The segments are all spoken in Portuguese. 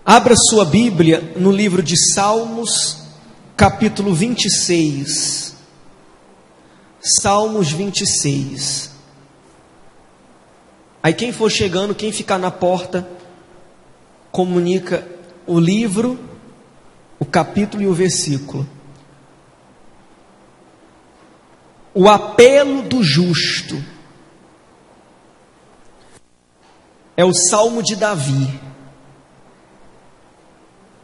Abra sua Bíblia no livro de Salmos, capítulo 26. Salmos 26. Aí quem for chegando, quem ficar na porta, comunica o livro, o capítulo e o versículo. O apelo do justo. É o Salmo de Davi.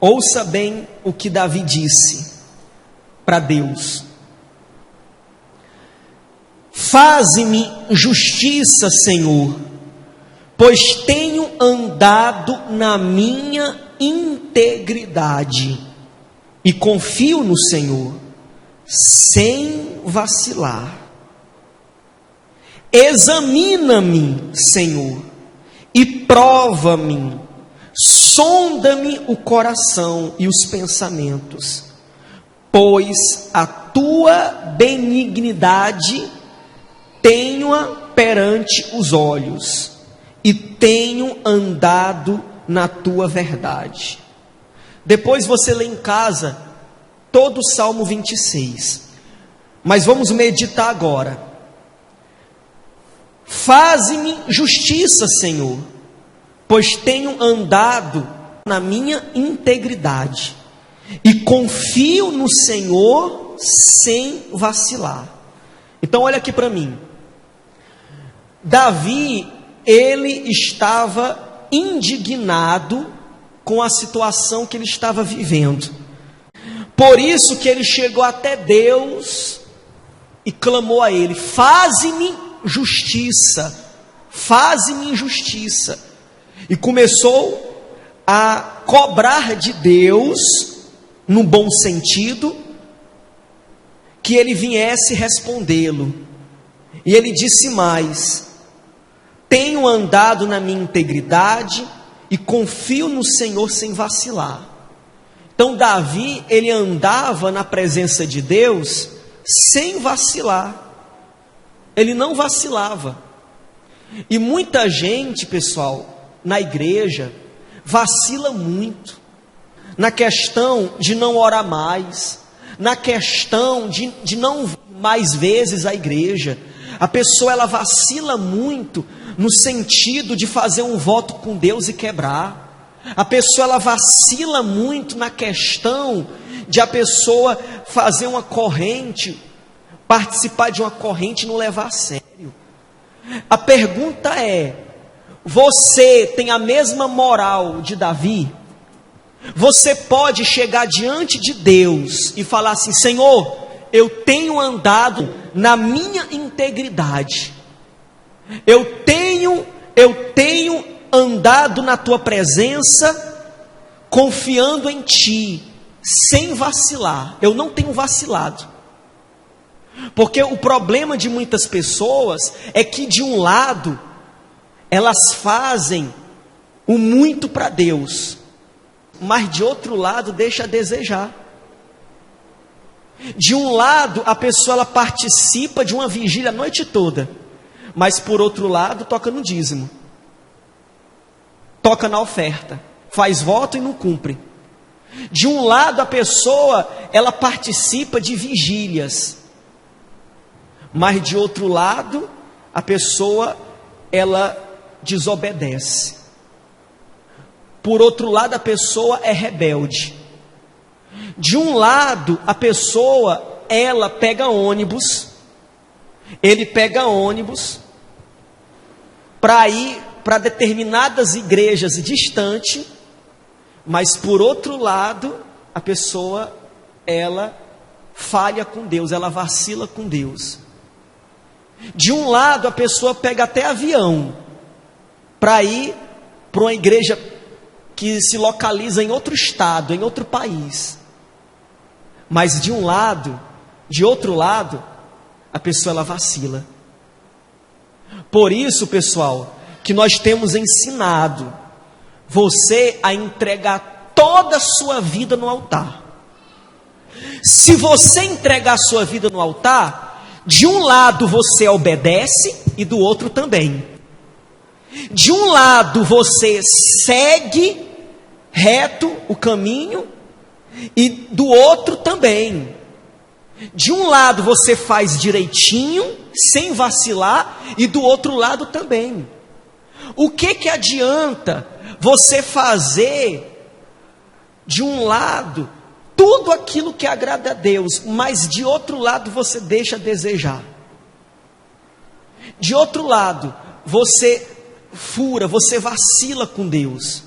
Ouça bem o que Davi disse para Deus. Faze-me justiça, Senhor, pois tenho andado na minha integridade e confio no Senhor, sem vacilar. Examina-me, Senhor, e prova-me. Sonda-me o coração e os pensamentos, pois a tua benignidade tenho-a perante os olhos, e tenho andado na tua verdade. Depois você lê em casa todo o Salmo 26, mas vamos meditar agora. Faze-me justiça, Senhor, pois tenho andado na minha integridade e confio no Senhor sem vacilar. Então olha aqui para mim. Davi, ele estava indignado com a situação que ele estava vivendo. Por isso que ele chegou até Deus e clamou a ele: faze-me justiça, faze-me justiça. E começou a cobrar de Deus, no bom sentido, que ele viesse respondê-lo. E ele disse mais: tenho andado na minha integridade e confio no Senhor sem vacilar. Então Davi, ele andava na presença de Deus sem vacilar. Ele não vacilava. E muita gente, pessoal, na igreja, vacila muito, na questão de não orar mais, na questão de não mais vezes à igreja. A pessoa, ela vacila muito no sentido de fazer um voto com Deus e quebrar. A pessoa, ela vacila muito na questão de a pessoa fazer uma corrente, participar de uma corrente e não levar a sério. A pergunta é: você tem a mesma moral de Davi? Você pode chegar diante de Deus e falar assim: Senhor, eu tenho andado na minha integridade, eu tenho andado na tua presença, confiando em ti, sem vacilar. Eu não tenho vacilado. Porque o problema de muitas pessoas é que, de um lado, elas fazem o muito para Deus, mas de outro lado deixa a desejar. De um lado, a pessoa, ela participa de uma vigília a noite toda, mas por outro lado toca no dízimo, toca na oferta, faz voto e não cumpre. De um lado, a pessoa, ela participa de vigílias, mas de outro lado, a pessoa, ela desobedece. Por outro lado, a pessoa é rebelde. De um lado, a pessoa, ela pega ônibus, ele pega ônibus para ir para determinadas igrejas distantes, mas por outro lado, a pessoa, ela falha com Deus, ela vacila com Deus. De um lado, a pessoa pega até avião para ir para uma igreja que se localiza em outro estado, em outro país. Mas de outro lado, a pessoa, ela vacila. Por isso, pessoal, que nós temos ensinado você a entregar toda a sua vida no altar. Se você entregar a sua vida no altar, de um lado você obedece e do outro também. De um lado você segue reto o caminho, e do outro também. De um lado você faz direitinho, sem vacilar, e do outro lado também. O que adianta você fazer de um lado tudo aquilo que agrada a Deus, mas de outro lado você deixa a desejar? De outro lado, você fura, você vacila com Deus.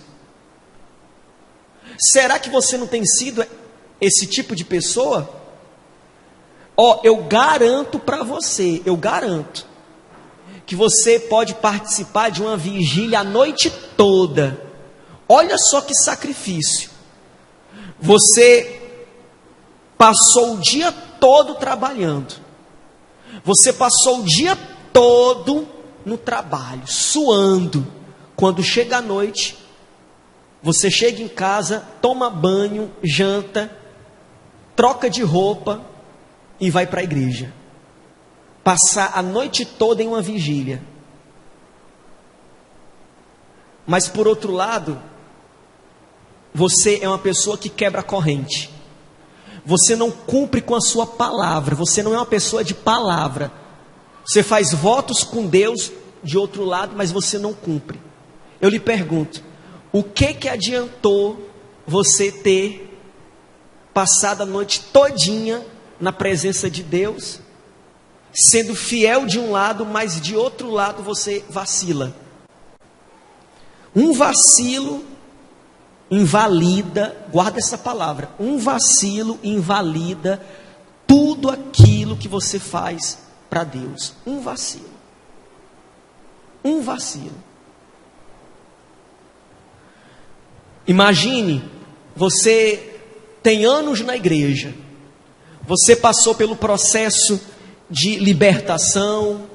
Será que você não tem sido esse tipo de pessoa? Eu garanto para você, eu garanto, que você pode participar de uma vigília a noite toda. Olha só que sacrifício. Você passou o dia todo trabalhando. Você passou o dia todo no trabalho, suando. Quando chega a noite, você chega em casa, toma banho, janta, troca de roupa e vai para a igreja. Passar a noite toda em uma vigília. Mas por outro lado, você é uma pessoa que quebra a corrente. Você não cumpre com a sua palavra. Você não é uma pessoa de palavra. Você faz votos com Deus de outro lado, mas você não cumpre. Eu lhe pergunto, o que adiantou você ter passado a noite todinha na presença de Deus, sendo fiel de um lado, mas de outro lado você vacila? Um vacilo invalida, guarda essa palavra, um vacilo invalida tudo aquilo que você faz para Deus. Um vacilo. Um vacilo. Imagine, você tem anos na igreja, você passou pelo processo de libertação,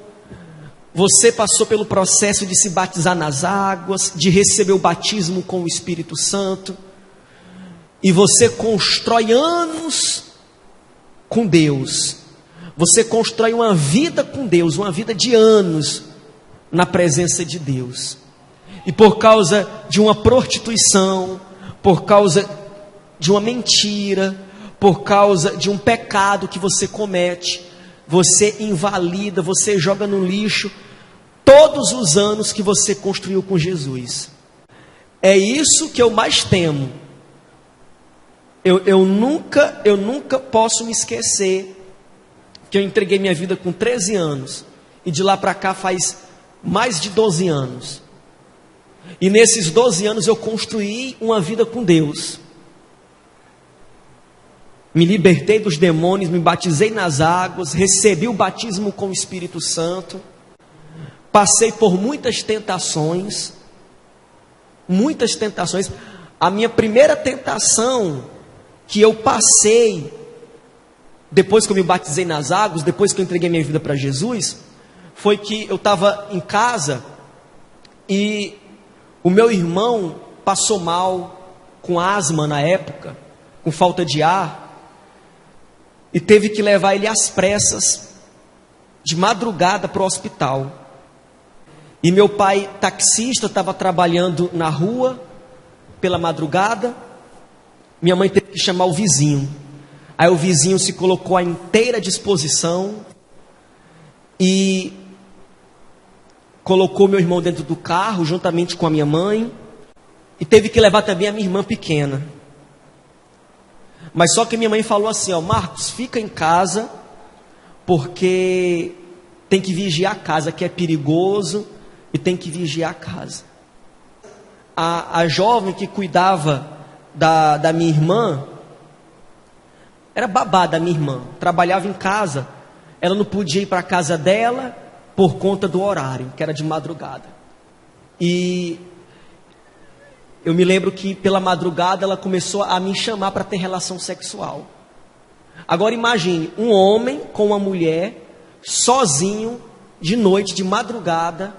você passou pelo processo de se batizar nas águas, de receber o batismo com o Espírito Santo, e você constrói anos com Deus, você constrói uma vida com Deus, uma vida de anos na presença de Deus, e por causa de uma prostituição, por causa de uma mentira, por causa de um pecado que você comete, você invalida, você joga no lixo todos os anos que você construiu com Jesus. É isso que eu mais temo. Eu nunca posso me esquecer que eu entreguei minha vida com 13 anos, e de lá para cá faz mais de 12 anos. E nesses 12 anos eu construí uma vida com Deus. Me libertei dos demônios, me batizei nas águas, recebi o batismo com o Espírito Santo, passei por muitas tentações. A minha primeira tentação que eu passei, depois que eu me batizei nas águas, depois que eu entreguei minha vida para Jesus, foi que eu estava em casa e o meu irmão passou mal, com asma na época, com falta de ar, e teve que levar ele às pressas, de madrugada, para o hospital. E meu pai, taxista, estava trabalhando na rua, pela madrugada. Minha mãe teve que chamar o vizinho. Aí o vizinho se colocou à inteira disposição e colocou meu irmão dentro do carro, juntamente com a minha mãe, e teve que levar também a minha irmã pequena. Mas só que minha mãe falou assim, Marcos, fica em casa, porque tem que vigiar a casa, que é perigoso, e tem que vigiar a casa. A jovem que cuidava da minha irmã, era babá da minha irmã, trabalhava em casa, ela não podia ir para a casa dela, por conta do horário, que era de madrugada. E eu me lembro que pela madrugada ela começou a me chamar para ter relação sexual. Agora imagine, um homem com uma mulher, sozinho, de noite, de madrugada.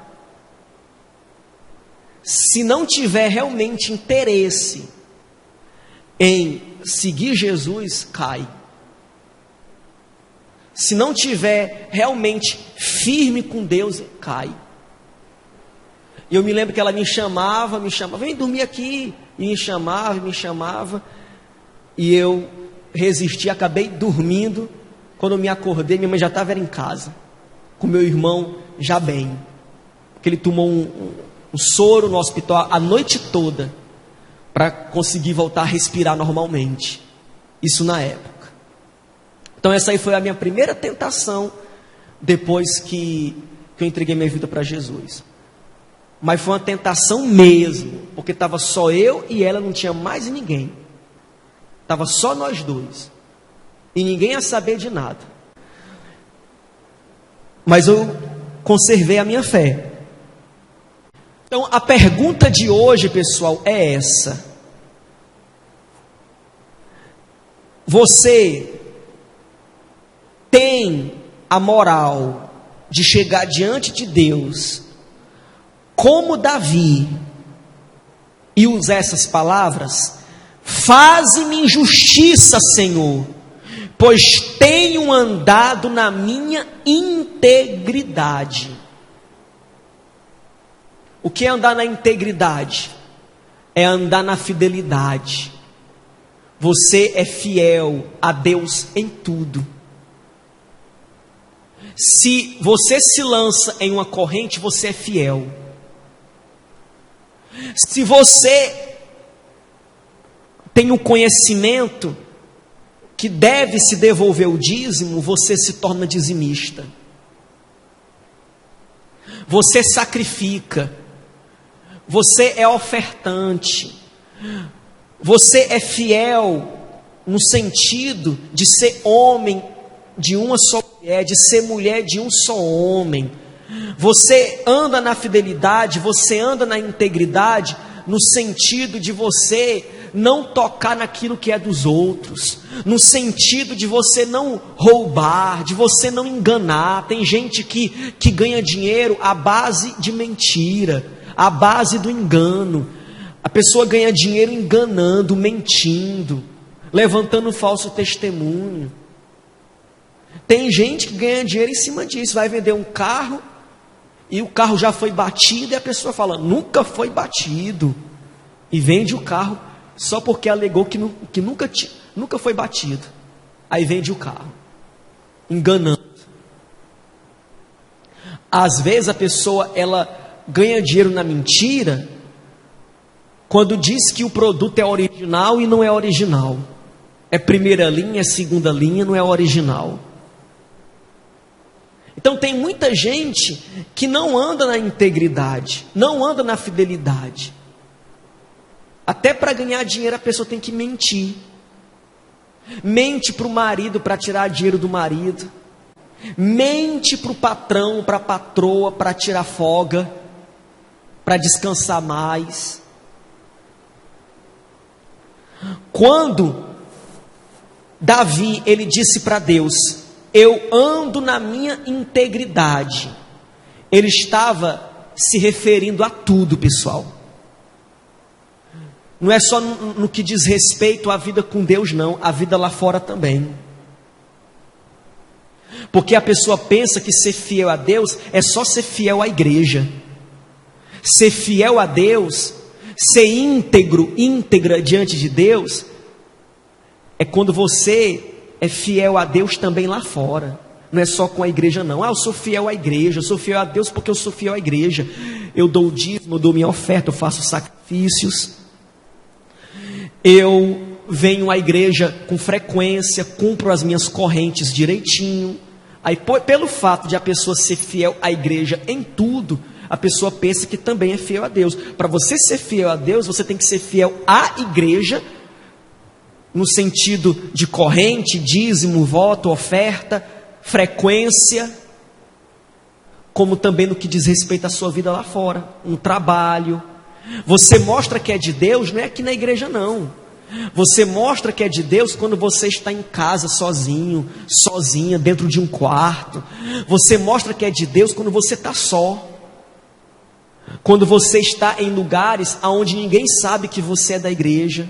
Se não tiver realmente interesse em seguir Jesus, cai. Se não tiver realmente firme com Deus, cai. E eu me lembro que ela me chamava, vem dormir aqui. e me chamava, e eu resisti, acabei dormindo. Quando eu me acordei, minha mãe já estava em casa, com meu irmão já bem, porque ele tomou um soro no hospital a noite toda, para conseguir voltar a respirar normalmente, isso na época. Então essa aí foi a minha primeira tentação, depois que eu entreguei minha vida para Jesus. Mas foi uma tentação mesmo, porque estava só eu e ela, não tinha mais ninguém. Estava só nós dois. E ninguém ia saber de nada. Mas eu conservei a minha fé. Então a pergunta de hoje, pessoal, é essa. Você tem a moral de chegar diante de Deus como Davi e usar essas palavras? Faze-me justiça, Senhor, pois tenho andado na minha integridade. O que é andar na integridade? É andar na fidelidade. Você é fiel a Deus em tudo. Se você se lança em uma corrente, você é fiel. Se você tem o conhecimento que deve se devolver o dízimo, você se torna dizimista. Você sacrifica. Você é ofertante. Você é fiel no sentido de ser homem de uma só mulher, de ser mulher de um só homem. Você anda na fidelidade, você anda na integridade, no sentido de você não tocar naquilo que é dos outros, no sentido de você não roubar, de você não enganar. Tem gente que ganha dinheiro à base de mentira, à base do engano. A pessoa ganha dinheiro enganando, mentindo, levantando falso testemunho. Tem gente que ganha dinheiro em cima disso, vai vender um carro e o carro já foi batido e a pessoa fala, nunca foi batido, e vende o carro só porque alegou que nunca foi batido. Aí vende o carro, enganando. Às vezes a pessoa ela ganha dinheiro na mentira, quando diz que o produto é original e não é original. É primeira linha, é segunda linha, não é original. Então tem muita gente que não anda na integridade, não anda na fidelidade. Até para ganhar dinheiro a pessoa tem que mentir. Mente para o marido para tirar dinheiro do marido. Mente para o patrão, para a patroa, para tirar folga, para descansar mais. Quando Davi, ele disse para Deus, eu ando na minha integridade, ele estava se referindo a tudo, pessoal. Não é só no que diz respeito à vida com Deus, não, a vida lá fora também. Porque a pessoa pensa que ser fiel a Deus é só ser fiel à igreja. Ser fiel a Deus, ser íntegra diante de Deus, é quando você é fiel a Deus também lá fora. Não é só com a igreja não. Eu sou fiel à igreja, eu sou fiel a Deus porque eu sou fiel à igreja. Eu dou o dízimo, eu dou minha oferta, eu faço sacrifícios. Eu venho à igreja com frequência, cumpro as minhas correntes direitinho. Aí pelo fato de a pessoa ser fiel à igreja em tudo, a pessoa pensa que também é fiel a Deus. Para você ser fiel a Deus, você tem que ser fiel à igreja, no sentido de corrente, dízimo, voto, oferta, frequência, como também no que diz respeito à sua vida lá fora, no trabalho. Você mostra que é de Deus, não é aqui na igreja não. Você mostra que é de Deus quando você está em casa sozinho, sozinha, dentro de um quarto. Você mostra que é de Deus quando você está só. Quando você está em lugares onde ninguém sabe que você é da igreja,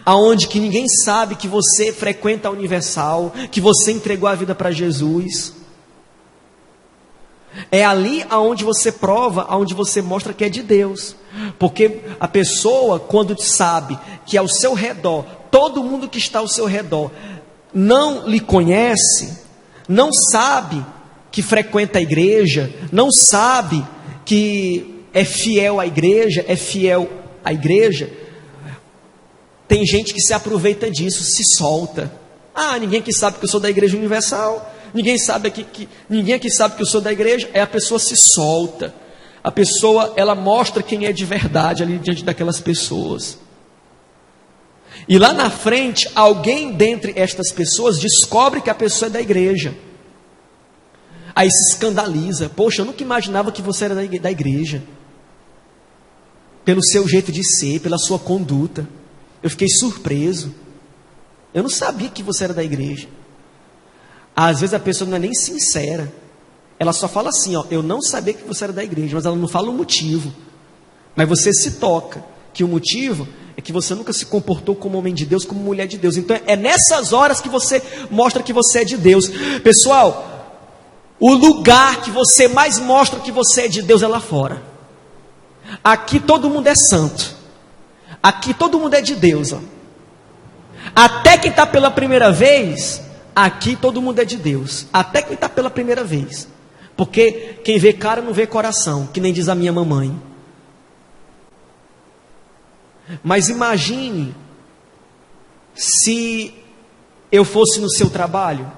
aonde que ninguém sabe que você frequenta a Universal, que você entregou a vida para Jesus. É ali aonde você prova, aonde você mostra que é de Deus. Porque a pessoa, quando sabe que ao seu redor, todo mundo que está ao seu redor não lhe conhece, não sabe que frequenta a igreja, não sabe que é fiel à igreja, tem gente que se aproveita disso, se solta. Ninguém aqui sabe que eu sou da Igreja Universal, ninguém aqui sabe que eu sou da igreja. A pessoa se solta, a pessoa, ela mostra quem é de verdade ali diante daquelas pessoas. E lá na frente, alguém dentre estas pessoas descobre que a pessoa é da igreja. Aí se escandaliza. Poxa, eu nunca imaginava que você era da igreja. Pelo seu jeito de ser, pela sua conduta. Eu fiquei surpreso. Eu não sabia que você era da igreja. Às vezes a pessoa não é nem sincera. Ela só fala assim, eu não sabia que você era da igreja, mas ela não fala o motivo. Mas você se toca que o motivo é que você nunca se comportou como homem de Deus, como mulher de Deus. Então é nessas horas que você mostra que você é de Deus. Pessoal, o lugar que você mais mostra que você é de Deus é lá fora. Aqui todo mundo é santo. Aqui todo mundo é de Deus. Até quem está pela primeira vez, aqui todo mundo é de Deus. Até quem está pela primeira vez. Porque quem vê cara não vê coração, que nem diz a minha mamãe. Mas imagine se eu fosse no seu trabalho.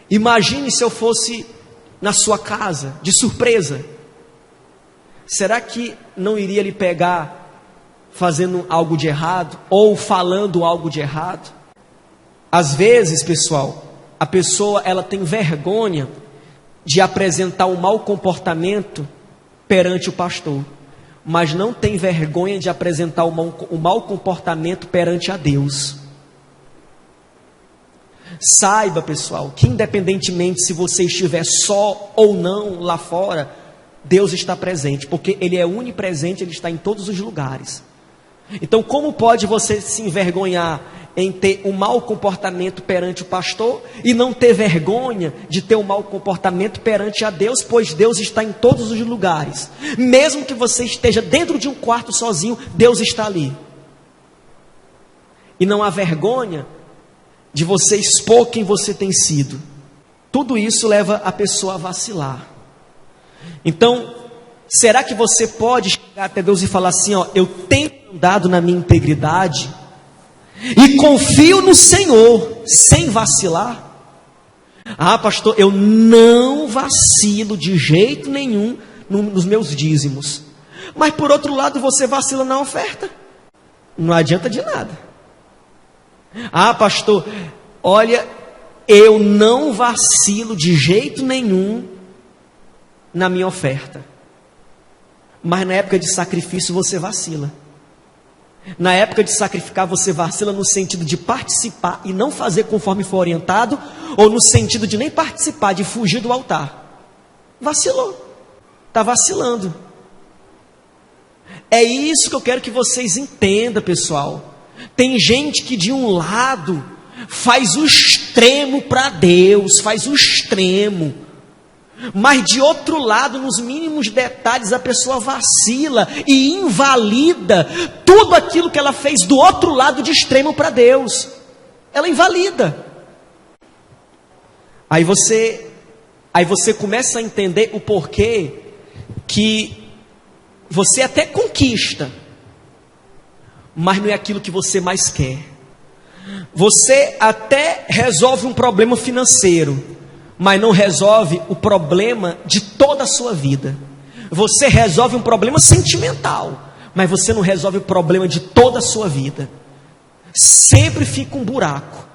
Imagine se eu fosse na sua casa, de surpresa. Será que não iria lhe pegar fazendo algo de errado? Ou falando algo de errado? Às vezes, pessoal, a pessoa ela tem vergonha de apresentar um mau comportamento perante o pastor, mas não tem vergonha de apresentar um mau comportamento perante a Deus. Saiba, pessoal, que independentemente se você estiver só ou não lá fora, Deus está presente, porque Ele é onipresente, Ele está em todos os lugares. Então, como pode você se envergonhar em ter um mau comportamento perante o pastor e não ter vergonha de ter um mau comportamento perante a Deus, pois Deus está em todos os lugares. Mesmo que você esteja dentro de um quarto sozinho, Deus está ali. E não há vergonha de você expor quem você tem sido. Tudo isso leva a pessoa a vacilar. Então, será que você pode chegar até Deus e falar assim, eu tenho andado na minha integridade e confio no Senhor, sem vacilar? Pastor, eu não vacilo de jeito nenhum nos meus dízimos. Mas por outro lado, você vacila na oferta. Não adianta de nada. Pastor, olha, eu não vacilo de jeito nenhum na minha oferta. Mas na época de sacrifício você vacila. Na época de sacrificar você vacila no sentido de participar e não fazer conforme for orientado, ou no sentido de nem participar, de fugir do altar. Vacilou. Está vacilando. É isso que eu quero que vocês entendam, pessoal. Tem gente que de um lado faz o extremo para Deus, faz o extremo. Mas de outro lado, nos mínimos detalhes, a pessoa vacila e invalida tudo aquilo que ela fez do outro lado de extremo para Deus. Ela invalida. Aí você começa a entender o porquê que você até conquista, mas não é aquilo que você mais quer. Você até resolve um problema financeiro, mas não resolve o problema de toda a sua vida. Você resolve um problema sentimental, mas você não resolve o problema de toda a sua vida. Sempre fica um buraco.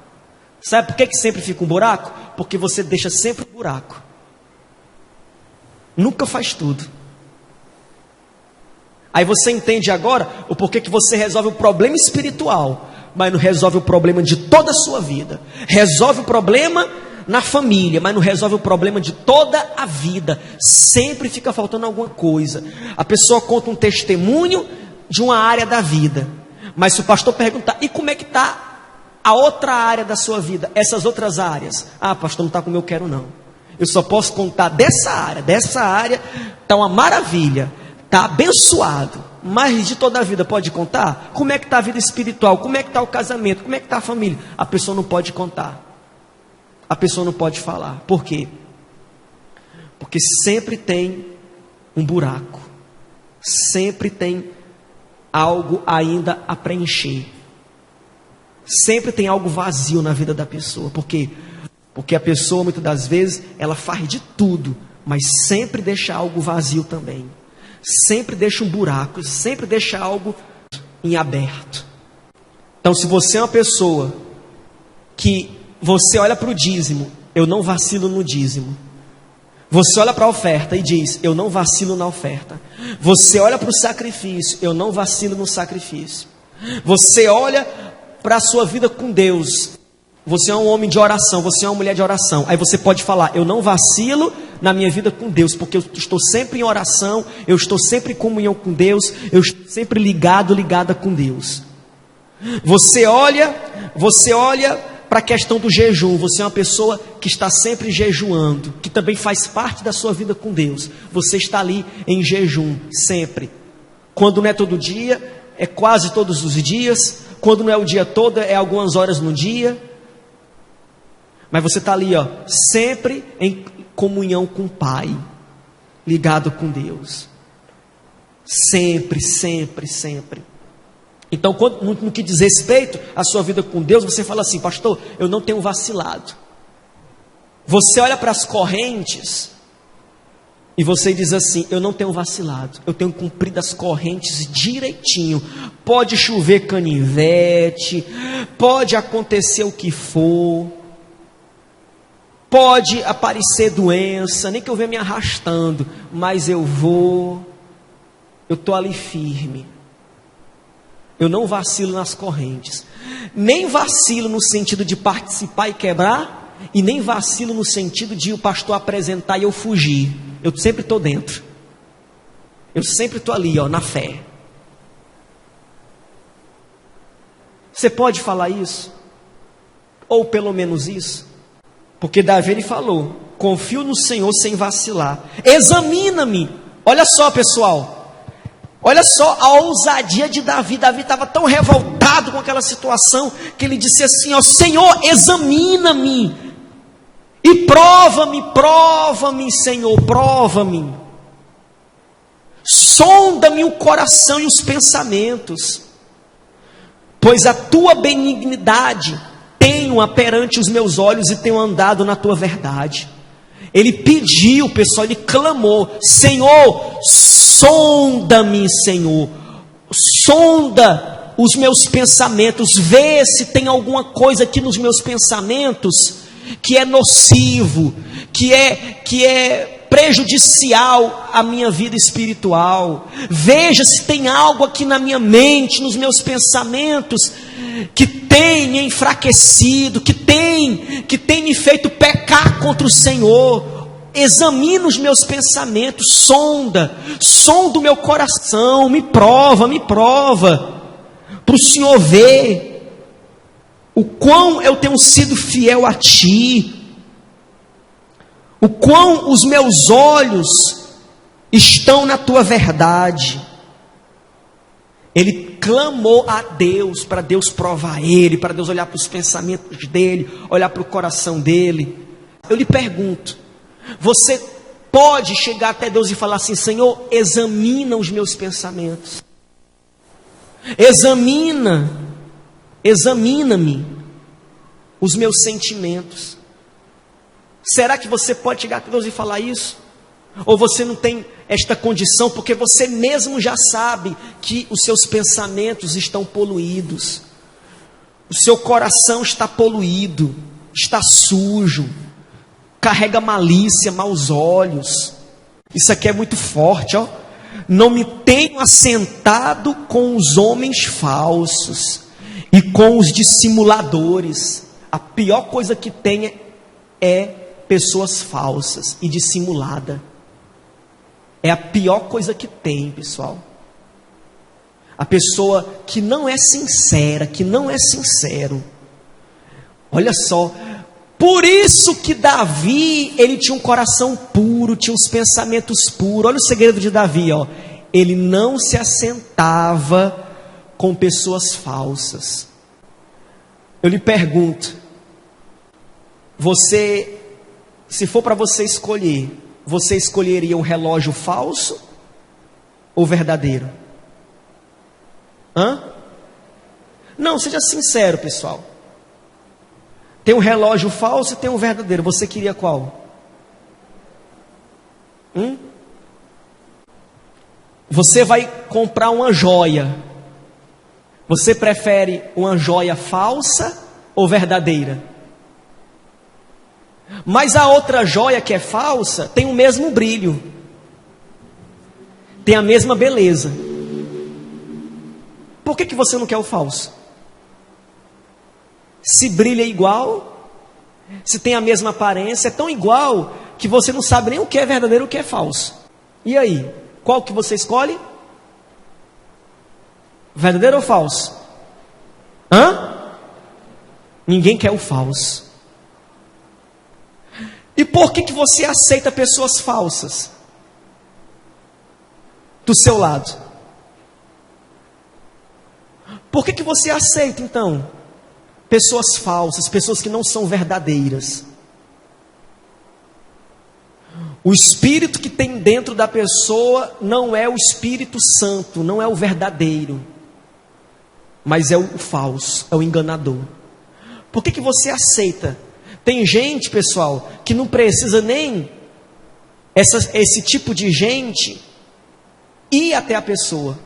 Sabe por que sempre fica um buraco? Porque você deixa sempre um buraco. Nunca faz tudo. Aí você entende agora o porquê que você resolve o problema espiritual, mas não resolve o problema de toda a sua vida. Resolve o problema na família, mas não resolve o problema de toda a vida. Sempre fica faltando alguma coisa. A pessoa conta um testemunho de uma área da vida, mas se o pastor perguntar, e como é que está a outra área da sua vida? Essas outras áreas? Pastor, não está como eu quero não. Eu só posso contar dessa área está uma maravilha. está abençoado, mas de toda a vida pode contar? Como é que está a vida espiritual? Como é que está o casamento? Como é que está a família? A pessoa não pode contar. A pessoa não pode falar. Por quê? Porque sempre tem um buraco. Sempre tem algo ainda a preencher. Sempre tem algo vazio na vida da pessoa. Por quê? Porque a pessoa, muitas das vezes, ela faz de tudo, mas sempre deixa algo vazio também. Sempre deixa um buraco, sempre deixa algo em aberto. Então, se você é uma pessoa que você olha para o dízimo, eu não vacilo no dízimo. Você olha para a oferta e diz, eu não vacilo na oferta. Você olha para o sacrifício, eu não vacilo no sacrifício. Você olha para a sua vida com Deus, você é um homem de oração, você é uma mulher de oração. Aí você pode falar, eu não vacilo na minha vida com Deus, porque eu estou sempre em oração, eu estou sempre em comunhão com Deus, eu estou sempre ligada com Deus. Você olha para a questão do jejum, você é uma pessoa que está sempre jejuando, que também faz parte da sua vida com Deus. Você está ali em jejum, sempre. Quando não é todo dia, é quase todos os dias. Quando não é o dia todo, é algumas horas no dia. Mas você está ali, sempre em comunhão com o Pai, ligado com Deus. Sempre, sempre, sempre. Então, no que diz respeito à sua vida com Deus, você fala assim, pastor, eu não tenho vacilado. Você olha para as correntes e você diz assim, eu não tenho vacilado, eu tenho cumprido as correntes direitinho. Pode chover canivete, pode acontecer o que for, pode aparecer doença, nem que eu venha me arrastando, mas eu estou ali firme. Eu não vacilo nas correntes, nem vacilo no sentido de participar e quebrar, e nem vacilo no sentido de o pastor apresentar e eu fugir. Eu sempre estou dentro, eu sempre estou ali, na fé. Você pode falar isso? Ou pelo menos isso? Porque Davi ele falou, confio no Senhor sem vacilar. Examina-me. Olha só, pessoal. Olha só a ousadia de Davi. Davi estava tão revoltado com aquela situação que ele disse assim, Senhor, examina-me e prova-me, Senhor, prova-me. Sonda-me o coração e os pensamentos, pois a tua benignidade tenho perante os meus olhos e tenho andado na tua verdade. Ele pediu, pessoal, ele clamou, Senhor, sonda-me, Senhor, sonda os meus pensamentos, vê se tem alguma coisa aqui nos meus pensamentos que é nocivo, que é prejudicial à minha vida espiritual. Veja se tem algo aqui na minha mente, nos meus pensamentos, que tem me enfraquecido, que tem me feito pecar contra o Senhor. Examina os meus pensamentos, sonda o meu coração, me prova, para o Senhor ver o quão eu tenho sido fiel a Ti, o quão os meus olhos estão na Tua verdade. Ele clamou a Deus, para Deus provar ele, para Deus olhar para os pensamentos dele, olhar para o coração dele. Eu lhe pergunto, você pode chegar até Deus e falar assim, Senhor, examina os meus pensamentos, examina-me os meus sentimentos. Será que você pode chegar até Deus e falar isso? Ou você não tem esta condição, porque você mesmo já sabe que os seus pensamentos estão poluídos, o seu coração está poluído, está sujo, carrega malícia, maus olhos. Isso aqui é muito forte, Não me tenho assentado com os homens falsos e com os dissimuladores. A pior coisa que tem é pessoas falsas e dissimulada. É a pior coisa que tem, pessoal. A pessoa que não é sincera, que não é sincero. Olha só, por isso que Davi, ele tinha um coração puro, tinha uns pensamentos puros. Olha o segredo de Davi, ele não se assentava com pessoas falsas. Eu lhe pergunto, se for para você escolher, você escolheria um relógio falso ou verdadeiro? Não, seja sincero, pessoal. Tem um relógio falso e tem um verdadeiro. Você queria qual? Você vai comprar uma joia. Você prefere uma joia falsa ou verdadeira? Mas a outra joia que é falsa tem o mesmo brilho, tem a mesma beleza. Por que você não quer o falso? Se brilha igual, se tem a mesma aparência, é tão igual que você não sabe nem o que é verdadeiro e o que é falso. E aí, qual que você escolhe? Verdadeiro ou falso? Ninguém quer o falso. E por que você aceita pessoas falsas do seu lado? Por que você aceita então pessoas falsas, pessoas que não são verdadeiras? O espírito que tem dentro da pessoa não é o Espírito Santo, não é o verdadeiro, mas é o falso, é o enganador. Por que você aceita? Tem gente, pessoal, que não precisa nem esse tipo de gente ir até a pessoa.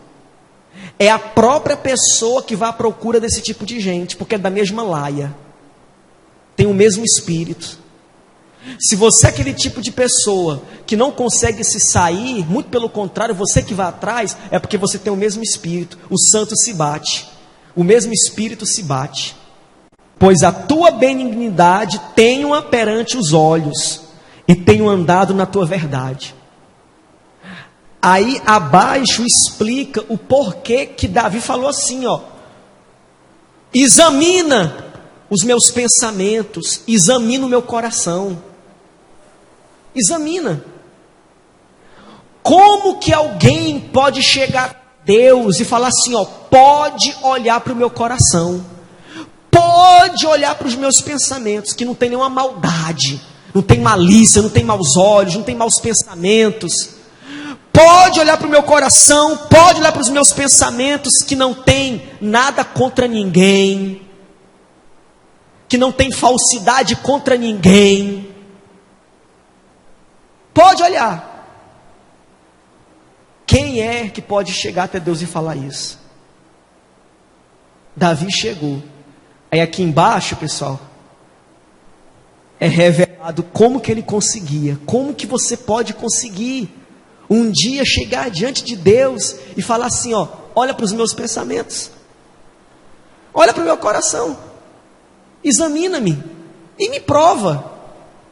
É a própria pessoa que vai à procura desse tipo de gente, porque é da mesma laia, tem o mesmo espírito. Se você é aquele tipo de pessoa que não consegue se sair, muito pelo contrário, você que vai atrás, é porque você tem o mesmo espírito. O santo se bate, o mesmo espírito se bate. Pois a tua benignidade tenho-a perante os olhos, e tenho andado na tua verdade. Aí abaixo explica o porquê que Davi falou assim, examina os meus pensamentos, examina o meu coração. Examina. Como que alguém pode chegar a Deus e falar assim, pode olhar para o meu coração, pode olhar para os meus pensamentos, que não tem nenhuma maldade, não tem malícia, não tem maus olhos, não tem maus pensamentos. Pode olhar para o meu coração, pode olhar para os meus pensamentos, que não tem nada contra ninguém, que não tem falsidade contra ninguém. Pode olhar. Quem é que pode chegar até Deus e falar isso? Davi chegou. Aí aqui embaixo, pessoal, é revelado como que ele conseguia. Como que você pode conseguir um dia chegar diante de Deus e falar assim, olha para os meus pensamentos, olha para o meu coração, examina-me e me prova.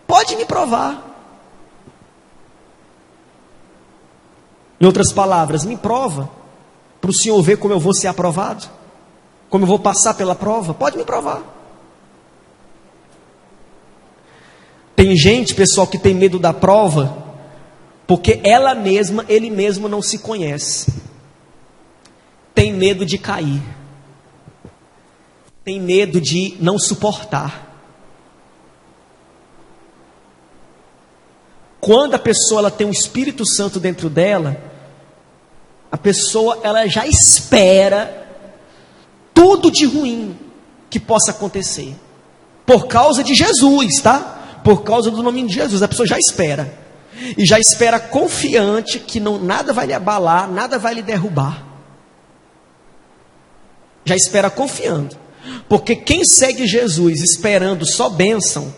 Pode me provar. Em outras palavras, me prova, para o Senhor ver como eu vou ser aprovado, como eu vou passar pela prova. Pode me provar. Tem gente, pessoal, que tem medo da prova, porque ele mesmo não se conhece. Tem medo de cair, tem medo de não suportar. Quando a pessoa ela tem um Espírito Santo dentro dela, a pessoa ela já espera tudo de ruim que possa acontecer, por causa de Jesus, tá? Por causa do nome de Jesus, a pessoa já espera, e já espera confiante que nada vai lhe abalar, nada vai lhe derrubar. Já espera confiando, porque quem segue Jesus esperando só bênção,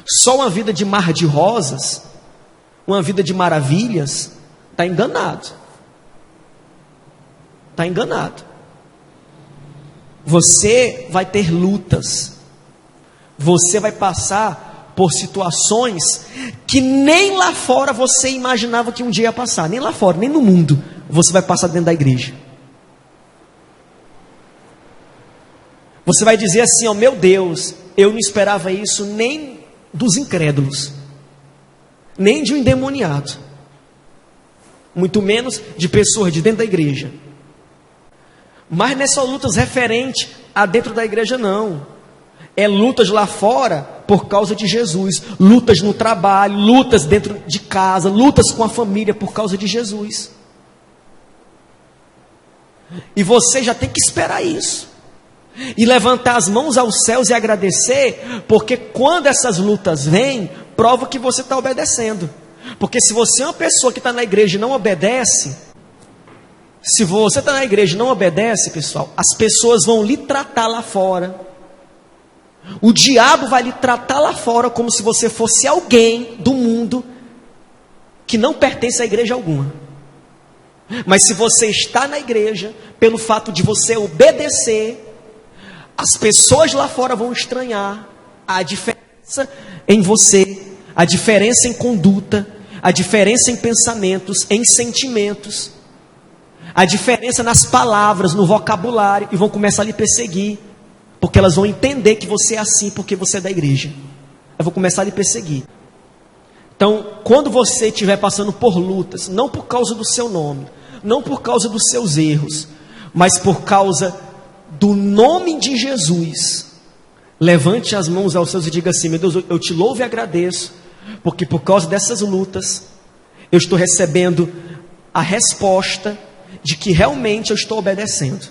só uma vida de mar de rosas, uma vida de maravilhas, está enganado. Está enganado. Você vai ter lutas, você vai passar por situações que nem lá fora você imaginava que um dia ia passar, nem lá fora, nem no mundo, você vai passar dentro da igreja. Você vai dizer assim, meu Deus, eu não esperava isso nem dos incrédulos, nem de um endemoniado. muito menos de pessoas de dentro da igreja. Mas não é só lutas referentes a dentro da igreja, não. É lutas lá fora por causa de Jesus. Lutas no trabalho, lutas dentro de casa, lutas com a família por causa de Jesus. E você já tem que esperar isso. E levantar as mãos aos céus e agradecer, porque quando essas lutas vêm, prova que você está obedecendo. Porque se você é uma pessoa que está na igreja e não obedece, se você está na igreja e não obedece, pessoal, as pessoas vão lhe tratar lá fora. O diabo vai lhe tratar lá fora como se você fosse alguém do mundo que não pertence a igreja alguma. Mas se você está na igreja, pelo fato de você obedecer, as pessoas lá fora vão estranhar a diferença em você, a diferença em conduta, a diferença em pensamentos, em sentimentos, a diferença nas palavras, no vocabulário, e vão começar a lhe perseguir, porque elas vão entender que você é assim porque você é da igreja. Eu vou começar a lhe perseguir. Então, quando você estiver passando por lutas, não por causa do seu nome, não por causa dos seus erros, mas por causa do nome de Jesus, levante as mãos aos céus e diga assim: meu Deus, eu te louvo e agradeço, porque por causa dessas lutas, eu estou recebendo a resposta de que realmente eu estou obedecendo.